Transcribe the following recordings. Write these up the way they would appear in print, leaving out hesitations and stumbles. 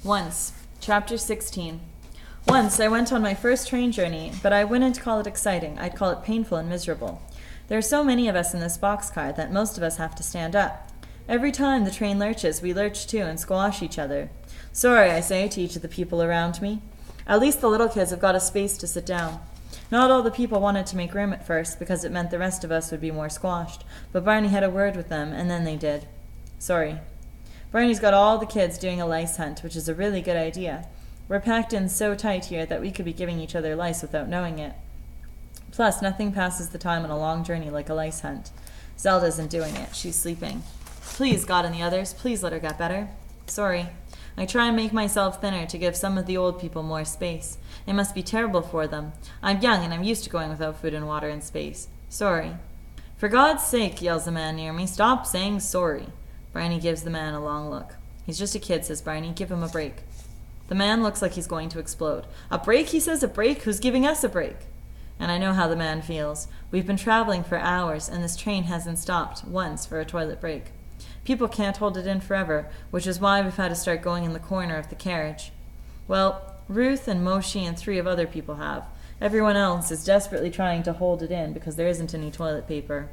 Once, Chapter 16. Once I went on my first train journey, but I wouldn't call it exciting. I'd call it painful and miserable. There are so many of us in this boxcar that most of us have to stand up. Every time the train lurches, we lurch too and squash each other. Sorry, I say to each of the people around me. At least the little kids have got a space to sit down. Not all the people wanted to make room at first because it meant the rest of us would be more squashed, but Barney had a word with them, and then they did. Sorry. Barney's got all the kids doing a lice hunt, which is a really good idea. We're packed in so tight here that we could be giving each other lice without knowing it. Plus, nothing passes the time on a long journey like a lice hunt. Zelda isn't doing it. She's sleeping. Please, God and the others, please let her get better. Sorry. I try and make myself thinner to give some of the old people more space. It must be terrible for them. I'm young and I'm used to going without food and water in space. Sorry. For God's sake, yells the man near me, stop saying sorry. Barney gives the man a long look. He's just a kid, says Barney. Give him a break. The man looks like he's going to explode. A break, he says, a break? Who's giving us a break? And I know how the man feels. We've been traveling for hours, and this train hasn't stopped once for a toilet break. People can't hold it in forever, which is why we've had to start going in the corner of the carriage. Well, Ruth and Moshi and 3 other people have. Everyone else is desperately trying to hold it in because there isn't any toilet paper.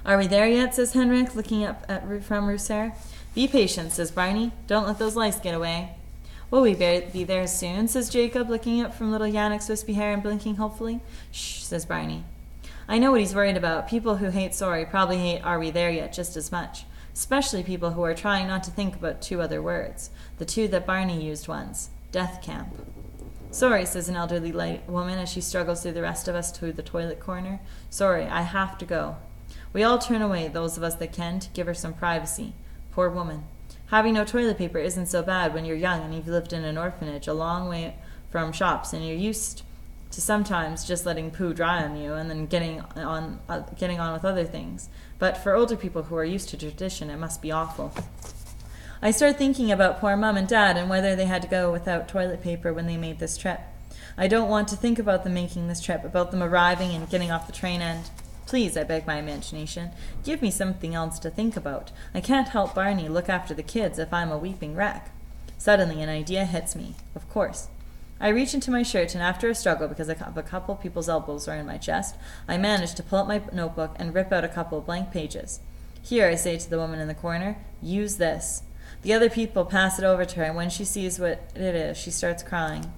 Are we there yet, says Henrik, looking up from Ruth's hair. Be patient, says Barney. Don't let those lice get away. Will we be there soon, says Jacob, looking up from little Yannick's wispy hair and blinking hopefully. Shh, says Barney. I know what he's worried about. People who hate sorry probably hate are we there yet just as much. Especially people who are trying not to think about 2 other words. The 2 that Barney used once. Death camp. Sorry, says an elderly light woman as she struggles through the rest of us to the toilet corner. Sorry, I have to go. We all turn away, those of us that can, to give her some privacy. Poor woman. Having no toilet paper isn't so bad when you're young and you've lived in an orphanage a long way from shops and you're used to sometimes just letting poo dry on you and then getting on with other things. But for older people who are used to tradition, it must be awful. I start thinking about poor Mom and Dad and whether they had to go without toilet paper when they made this trip. I don't want to think about them making this trip, about them arriving and getting off the train and... Please, I beg my imagination, give me something else to think about. I can't help Barney look after the kids if I'm a weeping wreck. Suddenly an idea hits me. Of course. I reach into my shirt and after a struggle because a couple people's elbows are in my chest, I manage to pull up my notebook and rip out a couple of blank pages. Here, I say to the woman in the corner, use this. The other people pass it over to her and when she sees what it is, she starts crying.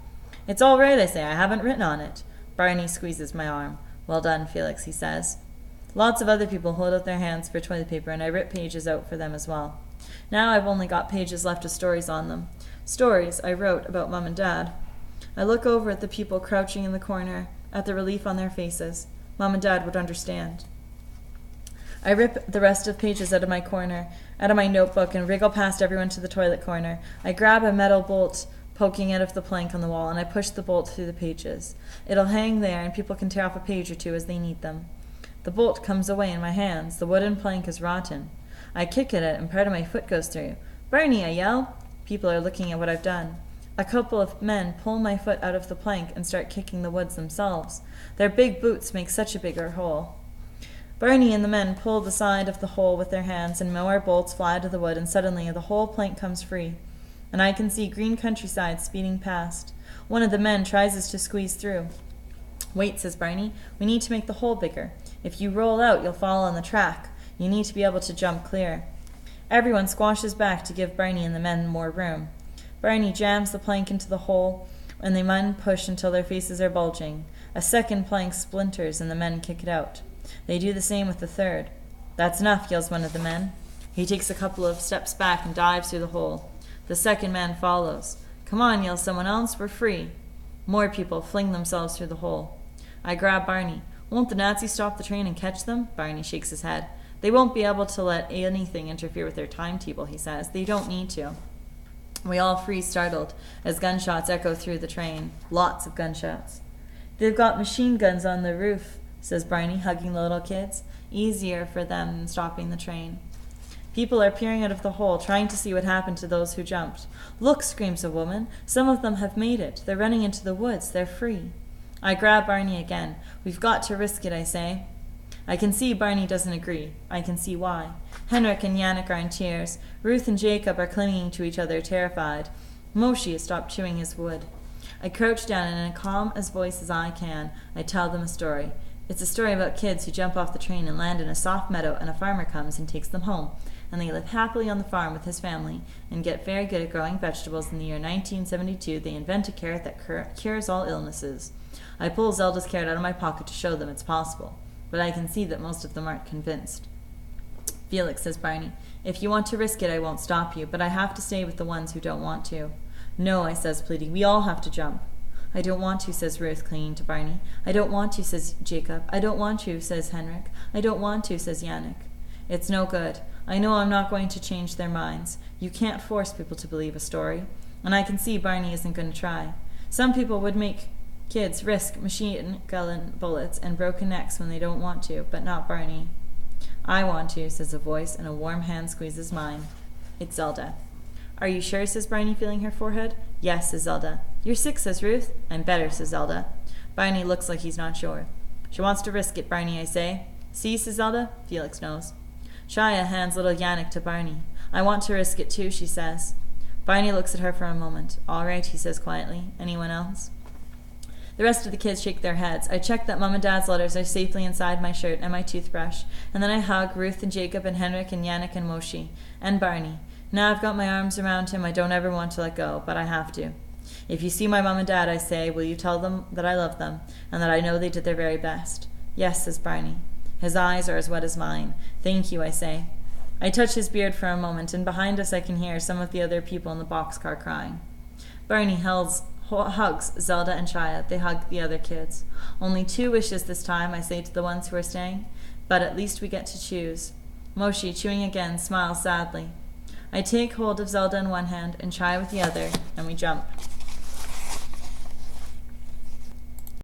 It's all right, I say, I haven't written on it. Barney squeezes my arm. Well done, Felix, he says. Lots of other people hold out their hands for toilet paper, and I rip pages out for them as well. Now I've only got pages left with stories on them. Stories I wrote about Mom and Dad. I look over at the people crouching in the corner, at the relief on their faces. Mom and Dad would understand. I rip the rest of pages out of my notebook, and wriggle past everyone to the toilet corner. I grab a metal bolt poking out of the plank on the wall, and I push the bolt through the pages. It'll hang there, and people can tear off a page or 2 as they need them. The bolt comes away in my hands. The wooden plank is rotten. I kick at it, and part of my foot goes through. Barney, I yell. People are looking at what I've done. A couple of men pull my foot out of the plank and start kicking the woods themselves. Their big boots make such a bigger hole. Barney and the men pull the side of the hole with their hands, and more bolts fly to the wood, and suddenly the whole plank comes free. And I can see green countryside speeding past. One of the men tries to squeeze through. Wait, says Barney, we need to make the hole bigger. If you roll out, you'll fall on the track. You need to be able to jump clear. Everyone squashes back to give Barney and the men more room. Barney jams the plank into the hole, and the men push until their faces are bulging. A second plank splinters, and the men kick it out. They do the same with the third. That's enough, yells one of the men. He takes a couple of steps back and dives through the hole. The second man follows. Come on, yells someone else, we're free. More people fling themselves through the hole. I grab Barney. Won't the Nazis stop the train and catch them? Barney shakes his head. They won't be able to let anything interfere with their timetable, he says. They don't need to. We all freeze startled as gunshots echo through the train. Lots of gunshots. They've got machine guns on the roof, says Barney, hugging the little kids. Easier for them than stopping the train. People are peering out of the hole, trying to see what happened to those who jumped. Look, screams a woman. Some of them have made it. They're running into the woods. They're free. I grab Barney again. We've got to risk it, I say. I can see Barney doesn't agree. I can see why. Henrik and Yannick are in tears. Ruth and Jacob are clinging to each other, terrified. Moshi has stopped chewing his wood. I crouch down and in a calm as voice as I can, I tell them a story. It's a story about kids who jump off the train and land in a soft meadow, and a farmer comes and takes them home, and they live happily on the farm with his family and get very good at growing vegetables. In the year 1972, they invent a carrot that cures all illnesses. I pull Zelda's carrot out of my pocket to show them it's possible, but I can see that most of them aren't convinced. Felix, says Barney, if you want to risk it, I won't stop you, but I have to stay with the ones who don't want to. No, I says, pleading, we all have to jump. I don't want to, says Ruth, clinging to Barney. I don't want to, says Jacob. I don't want to, says Henrik. I don't want to, says Yannick. It's no good. I know I'm not going to change their minds. You can't force people to believe a story. And I can see Barney isn't going to try. Some people would make kids risk machine gun bullets and broken necks when they don't want to, but not Barney. I want to, says a voice, and a warm hand squeezes mine. It's Zelda. Are you sure, says Barney, feeling her forehead. Yes, says Zelda. You're sick, says Ruth. I'm better, says Zelda. Barney looks like he's not sure. She wants to risk it, Barney, I say. See, says Zelda. Felix knows. Shia hands little Yannick to Barney. I want to risk it too, she says. Barney looks at her for a moment. All right, he says quietly. Anyone else? The rest of the kids shake their heads. I check that Mom and Dad's letters are safely inside my shirt and my toothbrush, and then I hug Ruth and Jacob and Henrik and Yannick and Moshi and Barney. Now I've got my arms around him, I don't ever want to let go, but I have to. If you see my Mom and Dad, I say, will you tell them that I love them and that I know they did their very best? Yes, says Barney. His eyes are as wet as mine. Thank you, I say. I touch his beard for a moment, and behind us I can hear some of the other people in the boxcar crying. Barney hugs Zelda and Shia. They hug the other kids. Only 2 wishes this time, I say to the ones who are staying, but at least we get to choose. Moshi, chewing again, smiles sadly. I take hold of Zelda in one hand and Shia with the other, and we jump.